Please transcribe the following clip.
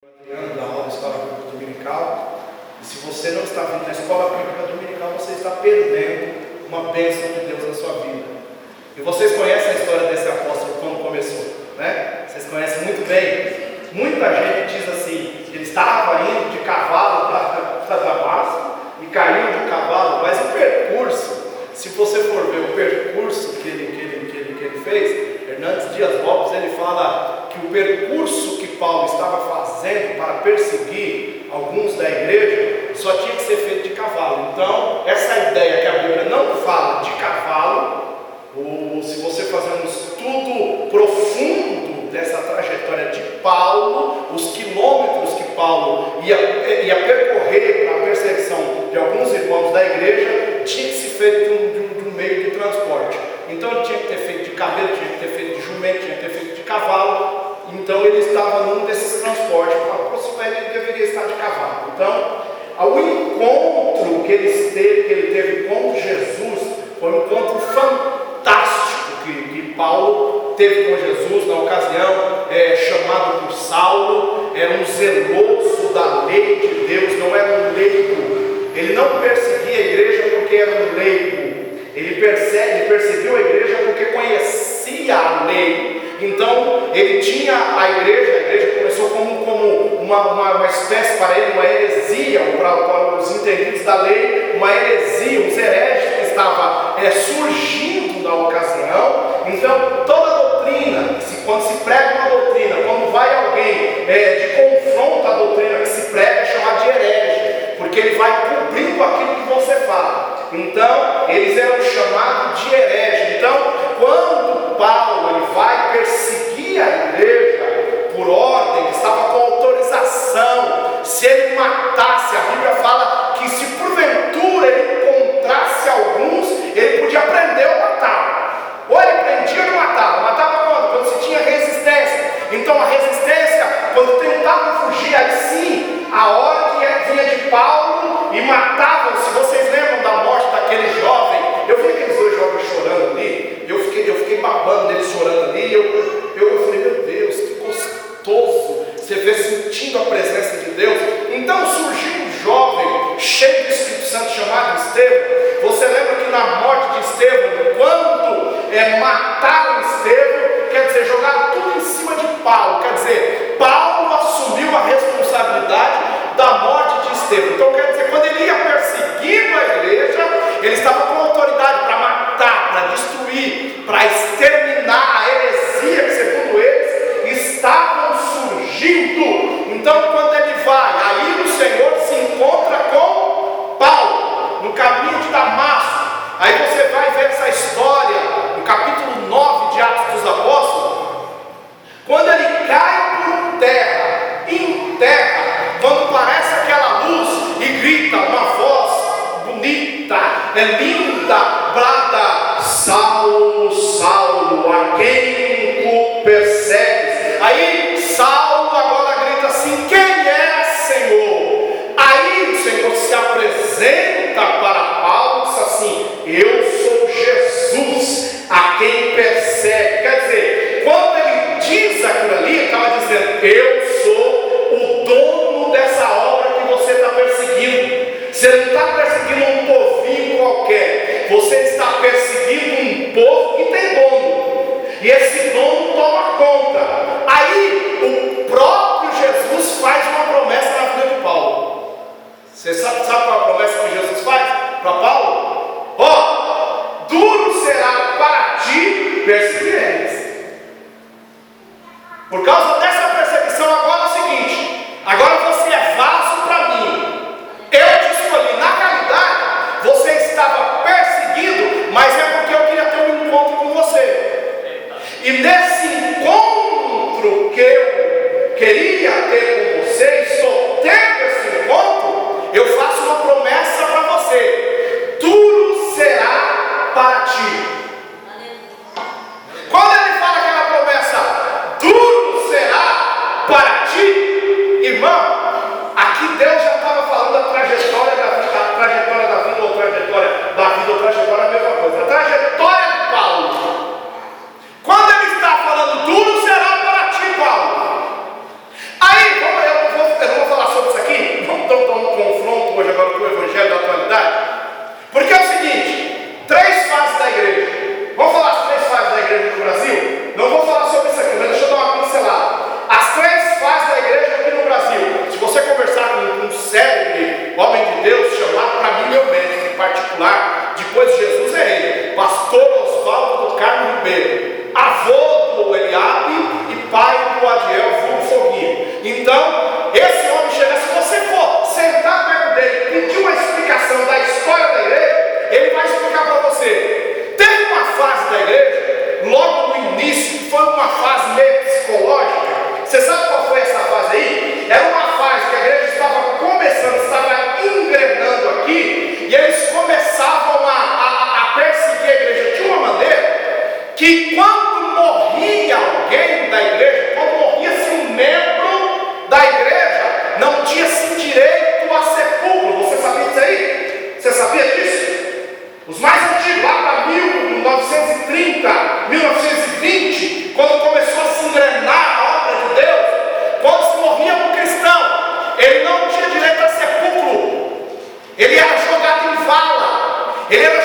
Da aula da escola bíblica dominical. E se você não está vindo na escola bíblica dominical, você está perdendo uma bênção de Deus na sua vida. E vocês conhecem a história desse apóstolo quando começou, né? Vocês conhecem muito bem. Muita gente diz assim, ele estava indo de cavalo para Damasco e caiu do cavalo, mas o percurso, se você for ver o percurso que ele fez, Hernandes Dias Lopes, ele fala que o percurso que Paulo estava fazendo para perseguir alguns da igreja só tinha que ser feito de cavalo. Então, essa ideia que a Bíblia não fala de cavalo, ou se você fazer um estudo profundo dessa trajetória de Paulo, os quilômetros que Paulo ia percorrer para a perseguição de alguns irmãos da igreja, tinha que ser feito de um meio de transporte. Então ele tinha que ter feito de camelo, tinha que ter feito de jumento, tinha que ter feito de cavalo. Então ele estava num desses transportes. Ele deveria estar de cavalo. Então, o encontro que ele teve com Jesus foi um encontro fantástico que Paulo teve com Jesus na ocasião, chamado por Saulo. Era um zeloso da lei de Deus, não era um leigo. Ele não perseguia a igreja porque era um leigo. Ele perseguiu a igreja porque conhecia a lei. Então ele tinha a igreja começou como uma espécie para ele, uma heresia, para os entendidos da lei, uma heresia, uns hereges que estava surgindo na ocasião. Então toda doutrina, quando se prega uma doutrina, quando vai alguém de confronto à doutrina que se prega, é chamado de herege, porque ele vai cumprindo aquilo que você fala. Então, eles eram chamados de hereges. Então, quando Paulo ele vai perseguir a igreja por ordem, ele estava com autorização. Se ele matasse, a Bíblia fala que se porventura ele encontrasse alguns, ele podia prender ou matar. Ou ele prendia ou ele matava. Matava quando? Quando se tinha resistência. Então, a resistência, quando tentavam fugir, aí sim, a ordem vinha de Paulo e matavam. Se vocês lembram da morte daquele jovem, eu vi aqueles dois jovens chorando ali, eu fiquei babando eles chorando ali, eu falei, meu Deus, que gostoso você ver sentindo a presença de Deus. Então surgiu um jovem cheio do Espírito Santo chamado Estevão. Você lembra que na morte de Estevão, quando mataram Estevão, quer dizer, jogaram tudo em cima de Paulo, quer dizer, Paulo assumiu a responsabilidade da morte de Estevão. Então quer dizer, quando ele ia perseguindo a igreja, ele estava com autoridade para matar, para destruir, para exterminar a heresia que segundo eles estavam surgindo. Então quando ele vai, aí o Senhor se encontra com Paulo no caminho de Damasco. Aí você vai ver essa história no capítulo 9 de Atos dos Apóstolos, quando ele cai por terra, em terra, quando parece aquela luz e grita uma voz bonita, linda, brada: Saulo, Saulo, a quem tu persegues? Aí Saulo agora grita assim: quem é, Senhor? Aí o Senhor se apresenta para Paulo e diz assim: eu sou Jesus, a quem persegue. Quer dizer, quando ele diz aquilo ali, ele estava dizendo: eu sou o dono dessa obra que você está perseguindo. Você não está perseguindo um povinho qualquer, você está perseguindo um povo que tem dono, e esse dono toma conta. Aí o próprio Jesus faz uma promessa na vida de Paulo. Você sabe qual é a promessa que Jesus faz para Paulo? Duro será para ti perseguir. Por causa dessa perseguição, agora é o seguinte: agora você é vaso para mim. Eu te escolhi. Na realidade, você estava perseguido, mas é porque eu queria ter um encontro com você. E nesse encontro que eu queria ter com você, estou tendo esse encontro, eu faço uma promessa para você: duro será para ti. Quando ele fala aquela promessa, duro será para ti, irmão, aqui Deus já estava falando da trajetória da vida, ou trajetória é a mesma coisa, a trajetória de Paulo. Quando ele está falando, duro será para ti, Paulo. Aí, eu esse homem chega, se você for sentar perto dele e pedir uma explicação da história da igreja, ele vai explicar para você. Teve uma fase da igreja, logo no início, que foi uma fase meio psicológica. Você sabe qual foi essa fase aí? Era uma fase que a igreja estava começando, estava engrenando aqui, e eles começavam a perseguir a igreja de uma maneira que quando morria alguém da igreja, quando morria-se um membro da igreja, não tinha-se direito a sepulcro. Você sabia disso aí? Você sabia disso? Os mais antigos, lá para 1930, 1920, quando começou a se engrenar a obra de Deus, quando se morria um cristão, ele não tinha direito a sepulcro, ele era jogado em vala, ele era